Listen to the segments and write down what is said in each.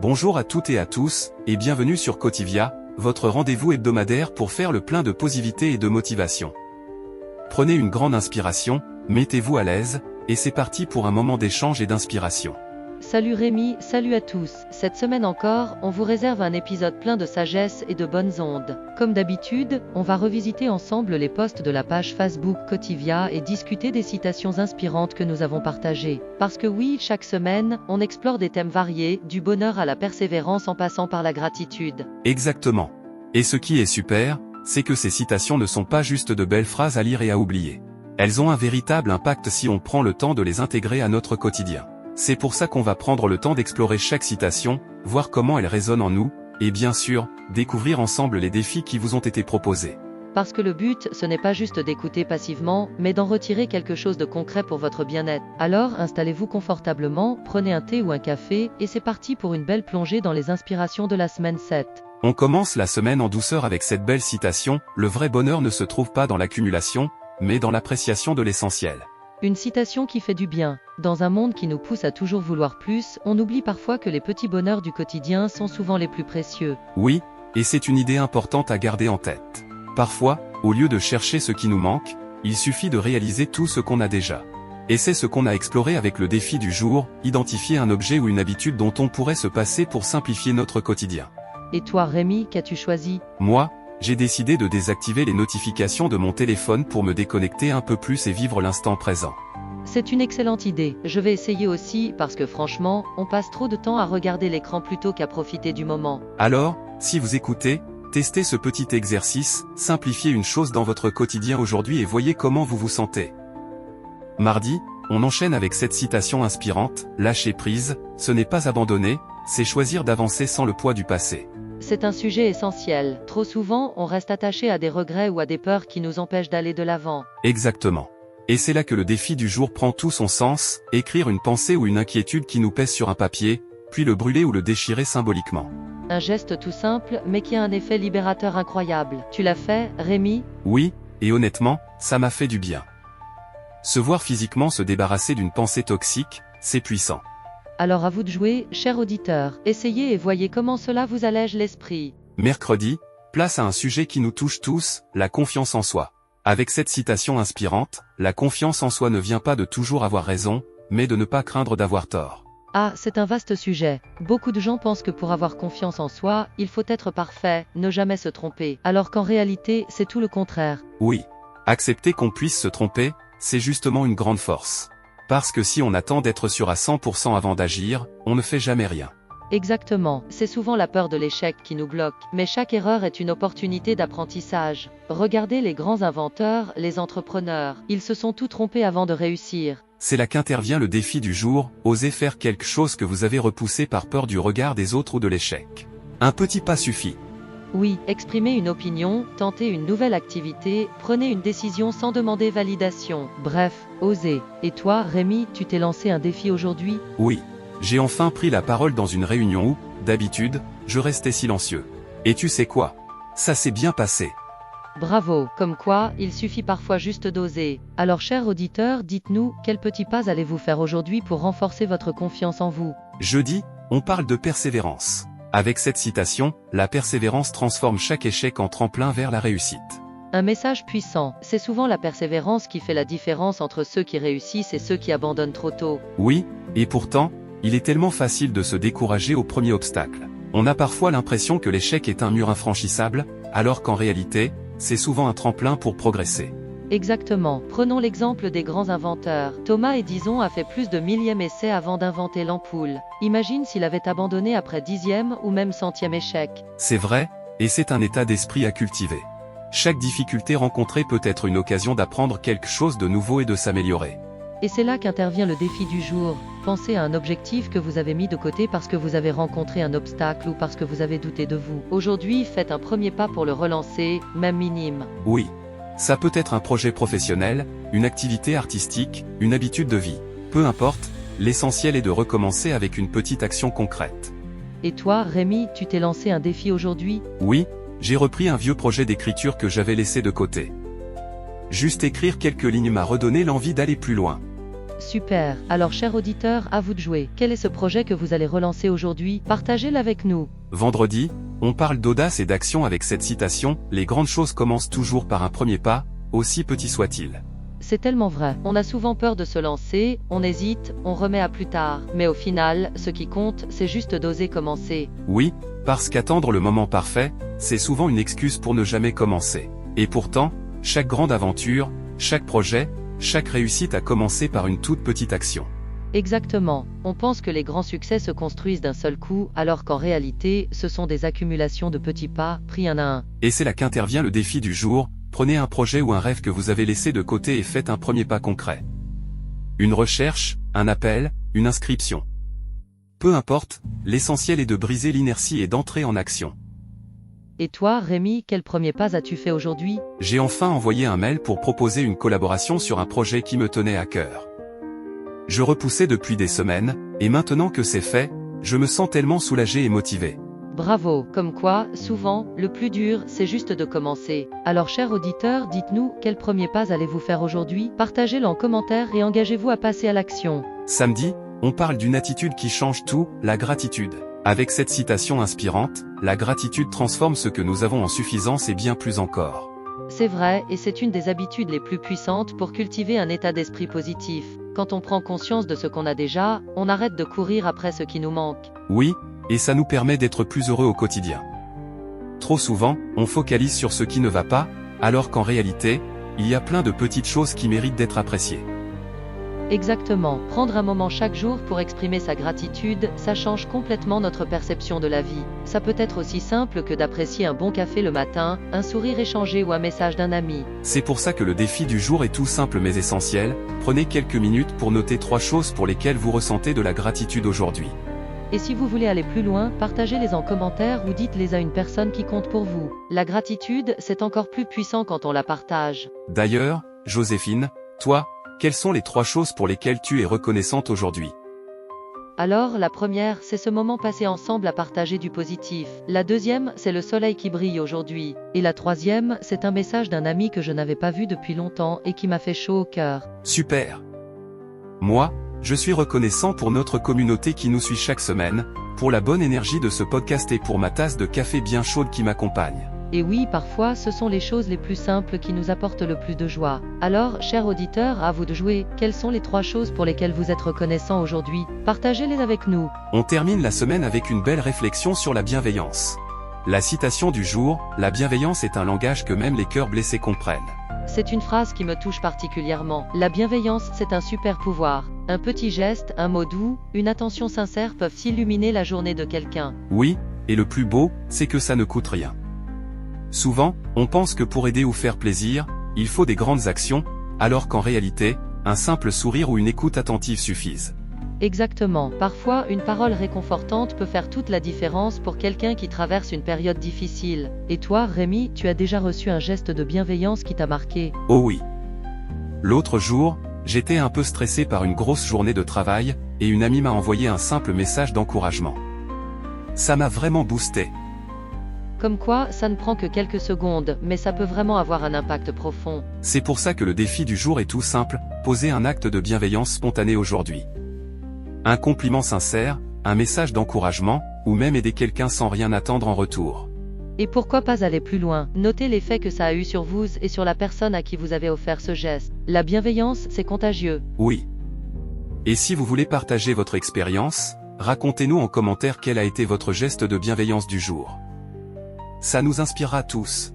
Bonjour à toutes et à tous, et bienvenue sur Cotivia, votre rendez-vous hebdomadaire pour faire le plein de positivité et de motivation. Prenez une grande inspiration, mettez-vous à l'aise, et c'est parti pour un moment d'échange et d'inspiration. Salut Rémi, salut à tous. Cette semaine encore, on vous réserve un épisode plein de sagesse et de bonnes ondes. Comme d'habitude, on va revisiter ensemble les posts de la page Facebook Cotivia et discuter des citations inspirantes que nous avons partagées. Parce que oui, chaque semaine, on explore des thèmes variés, du bonheur à la persévérance en passant par la gratitude. Exactement. Et ce qui est super, c'est que ces citations ne sont pas juste de belles phrases à lire et à oublier. Elles ont un véritable impact si on prend le temps de les intégrer à notre quotidien. C'est pour ça qu'on va prendre le temps d'explorer chaque citation, voir comment elle résonne en nous, et bien sûr, découvrir ensemble les défis qui vous ont été proposés. Parce que le but, ce n'est pas juste d'écouter passivement, mais d'en retirer quelque chose de concret pour votre bien-être. Alors, installez-vous confortablement, prenez un thé ou un café, et c'est parti pour une belle plongée dans les inspirations de la semaine 7. On commence la semaine en douceur avec cette belle citation, « Le vrai bonheur ne se trouve pas dans l'accumulation, mais dans l'appréciation de l'essentiel ». Une citation qui fait du bien. Dans un monde qui nous pousse à toujours vouloir plus, on oublie parfois que les petits bonheurs du quotidien sont souvent les plus précieux. Oui, et c'est une idée importante à garder en tête. Parfois, au lieu de chercher ce qui nous manque, il suffit de réaliser tout ce qu'on a déjà. Et c'est ce qu'on a exploré avec le défi du jour, identifier un objet ou une habitude dont on pourrait se passer pour simplifier notre quotidien. Et toi Rémi, qu'as-tu choisi ? Moi, j'ai décidé de désactiver les notifications de mon téléphone pour me déconnecter un peu plus et vivre l'instant présent. C'est une excellente idée, je vais essayer aussi parce que franchement, on passe trop de temps à regarder l'écran plutôt qu'à profiter du moment. Alors, si vous écoutez, testez ce petit exercice, simplifiez une chose dans votre quotidien aujourd'hui et voyez comment vous vous sentez. Mardi, on enchaîne avec cette citation inspirante, « Lâcher prise, ce n'est pas abandonner, c'est choisir d'avancer sans le poids du passé ». C'est un sujet essentiel. Trop souvent, on reste attaché à des regrets ou à des peurs qui nous empêchent d'aller de l'avant. Exactement. Et c'est là que le défi du jour prend tout son sens, écrire une pensée ou une inquiétude qui nous pèse sur un papier, puis le brûler ou le déchirer symboliquement. Un geste tout simple, mais qui a un effet libérateur incroyable. Tu l'as fait, Rémi ? Oui, et honnêtement, ça m'a fait du bien. Se voir physiquement se débarrasser d'une pensée toxique, c'est puissant. Alors à vous de jouer, cher auditeur. Essayez et voyez comment cela vous allège l'esprit. Mercredi, place à un sujet qui nous touche tous, la confiance en soi. Avec cette citation inspirante, la confiance en soi ne vient pas de toujours avoir raison, mais de ne pas craindre d'avoir tort. Ah, c'est un vaste sujet. Beaucoup de gens pensent que pour avoir confiance en soi, il faut être parfait, ne jamais se tromper. Alors qu'en réalité, c'est tout le contraire. Oui. Accepter qu'on puisse se tromper, c'est justement une grande force. Parce que si on attend d'être sûr à 100% avant d'agir, on ne fait jamais rien. Exactement, c'est souvent la peur de l'échec qui nous bloque, mais chaque erreur est une opportunité d'apprentissage. Regardez les grands inventeurs, les entrepreneurs, ils se sont tous trompés avant de réussir. C'est là qu'intervient le défi du jour, osez faire quelque chose que vous avez repoussé par peur du regard des autres ou de l'échec. Un petit pas suffit. Oui, exprimez une opinion, tentez une nouvelle activité, prenez une décision sans demander validation. Bref, osez. Et toi, Rémi, tu t'es lancé un défi aujourd'hui ? Oui. J'ai enfin pris la parole dans une réunion où, d'habitude, je restais silencieux. Et tu sais quoi ? Ça s'est bien passé. Bravo, comme quoi, il suffit parfois juste d'oser. Alors chers auditeurs, dites-nous, quels petits pas allez-vous faire aujourd'hui pour renforcer votre confiance en vous ? Jeudi, on parle de persévérance. Avec cette citation, la persévérance transforme chaque échec en tremplin vers la réussite. Un message puissant, c'est souvent la persévérance qui fait la différence entre ceux qui réussissent et ceux qui abandonnent trop tôt. Oui, et pourtant, il est tellement facile de se décourager au premier obstacle. On a parfois l'impression que l'échec est un mur infranchissable, alors qu'en réalité, c'est souvent un tremplin pour progresser. Exactement. Prenons l'exemple des grands inventeurs. Thomas Edison a fait plus de millième essais avant d'inventer l'ampoule. Imagine s'il avait abandonné après 10e ou même 100e échec. C'est vrai, et c'est un état d'esprit à cultiver. Chaque difficulté rencontrée peut être une occasion d'apprendre quelque chose de nouveau et de s'améliorer. Et c'est là qu'intervient le défi du jour. Pensez à un objectif que vous avez mis de côté parce que vous avez rencontré un obstacle ou parce que vous avez douté de vous. Aujourd'hui, faites un premier pas pour le relancer, même minime. Oui. Ça peut être un projet professionnel, une activité artistique, une habitude de vie. Peu importe, l'essentiel est de recommencer avec une petite action concrète. Et toi, Rémi, tu t'es lancé un défi aujourd'hui ? Oui, j'ai repris un vieux projet d'écriture que j'avais laissé de côté. Juste écrire quelques lignes m'a redonné l'envie d'aller plus loin. Super. Alors chers auditeurs, à vous de jouer. Quel est ce projet que vous allez relancer aujourd'hui? Partagez-le avec nous. Vendredi, on parle d'audace et d'action avec cette citation, les grandes choses commencent toujours par un premier pas, aussi petit soit-il. C'est tellement vrai. On a souvent peur de se lancer, on hésite, on remet à plus tard. Mais au final, ce qui compte, c'est juste d'oser commencer. Oui, parce qu'attendre le moment parfait, c'est souvent une excuse pour ne jamais commencer. Et pourtant, chaque grande aventure, chaque projet, chaque réussite a commencé par une toute petite action. Exactement. On pense que les grands succès se construisent d'un seul coup, alors qu'en réalité, ce sont des accumulations de petits pas, pris un à un. Et c'est là qu'intervient le défi du jour, prenez un projet ou un rêve que vous avez laissé de côté et faites un premier pas concret. Une recherche, un appel, une inscription. Peu importe, l'essentiel est de briser l'inertie et d'entrer en action. Et toi, Rémi, quel premier pas as-tu fait aujourd'hui? J'ai enfin envoyé un mail pour proposer une collaboration sur un projet qui me tenait à cœur. Je repoussais depuis des semaines, et maintenant que c'est fait, je me sens tellement soulagé et motivé. Bravo, comme quoi, souvent, le plus dur, c'est juste de commencer. Alors chers auditeurs, dites-nous, quel premier pas allez-vous faire aujourd'hui? Partagez-le en commentaire et engagez-vous à passer à l'action. Samedi, on parle d'une attitude qui change tout, la gratitude. Avec cette citation inspirante, la gratitude transforme ce que nous avons en suffisance et bien plus encore. C'est vrai, et c'est une des habitudes les plus puissantes pour cultiver un état d'esprit positif. Quand on prend conscience de ce qu'on a déjà, on arrête de courir après ce qui nous manque. Oui, et ça nous permet d'être plus heureux au quotidien. Trop souvent, on focalise sur ce qui ne va pas, alors qu'en réalité, il y a plein de petites choses qui méritent d'être appréciées. Exactement. Prendre un moment chaque jour pour exprimer sa gratitude, ça change complètement notre perception de la vie. Ça peut être aussi simple que d'apprécier un bon café le matin, un sourire échangé ou un message d'un ami. C'est pour ça que le défi du jour est tout simple mais essentiel, prenez quelques minutes pour noter 3 choses pour lesquelles vous ressentez de la gratitude aujourd'hui. Et si vous voulez aller plus loin, partagez-les en commentaire ou dites-les à une personne qui compte pour vous. La gratitude, c'est encore plus puissant quand on la partage. D'ailleurs, Joséphine, toi, quelles sont les 3 choses pour lesquelles tu es reconnaissante aujourd'hui? Alors, la première, c'est ce moment passé ensemble à partager du positif. La deuxième, c'est le soleil qui brille aujourd'hui. Et la troisième, c'est un message d'un ami que je n'avais pas vu depuis longtemps et qui m'a fait chaud au cœur. Super! Moi, je suis reconnaissant pour notre communauté qui nous suit chaque semaine, pour la bonne énergie de ce podcast et pour ma tasse de café bien chaude qui m'accompagne. Et oui, parfois, ce sont les choses les plus simples qui nous apportent le plus de joie. Alors, chers auditeurs, à vous de jouer. Quelles sont les 3 choses pour lesquelles vous êtes reconnaissant aujourd'hui? Partagez-les avec nous. On termine la semaine avec une belle réflexion sur la bienveillance. La citation du jour, la bienveillance est un langage que même les cœurs blessés comprennent. C'est une phrase qui me touche particulièrement. La bienveillance, c'est un super pouvoir. Un petit geste, un mot doux, une attention sincère peuvent illuminer la journée de quelqu'un. Oui, et le plus beau, c'est que ça ne coûte rien. Souvent, on pense que pour aider ou faire plaisir, il faut des grandes actions, alors qu'en réalité, un simple sourire ou une écoute attentive suffisent. Exactement. Parfois, une parole réconfortante peut faire toute la différence pour quelqu'un qui traverse une période difficile. Et toi, Rémi, tu as déjà reçu un geste de bienveillance qui t'a marqué? Oh oui. L'autre jour, j'étais un peu stressé par une grosse journée de travail, et une amie m'a envoyé un simple message d'encouragement. Ça m'a vraiment boosté. Comme quoi, ça ne prend que quelques secondes, mais ça peut vraiment avoir un impact profond. C'est pour ça que le défi du jour est tout simple, posez un acte de bienveillance spontané aujourd'hui. Un compliment sincère, un message d'encouragement, ou même aider quelqu'un sans rien attendre en retour. Et pourquoi pas aller plus loin? Notez l'effet que ça a eu sur vous et sur la personne à qui vous avez offert ce geste. La bienveillance, c'est contagieux. Oui. Et si vous voulez partager votre expérience, racontez-nous en commentaire quel a été votre geste de bienveillance du jour. Ça nous inspirera tous.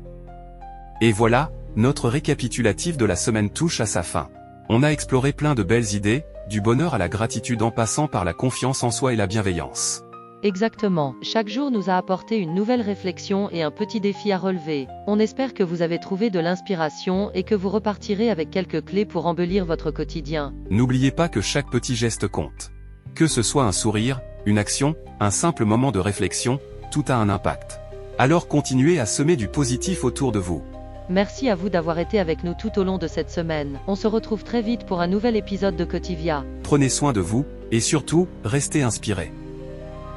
Et voilà, notre récapitulatif de la semaine touche à sa fin. On a exploré plein de belles idées, du bonheur à la gratitude en passant par la confiance en soi et la bienveillance. Exactement. Chaque jour nous a apporté une nouvelle réflexion et un petit défi à relever. On espère que vous avez trouvé de l'inspiration et que vous repartirez avec quelques clés pour embellir votre quotidien. N'oubliez pas que chaque petit geste compte. Que ce soit un sourire, une action, un simple moment de réflexion, tout a un impact. Alors continuez à semer du positif autour de vous. Merci à vous d'avoir été avec nous tout au long de cette semaine. On se retrouve très vite pour un nouvel épisode de Cotivia. Prenez soin de vous, et surtout, restez inspirés.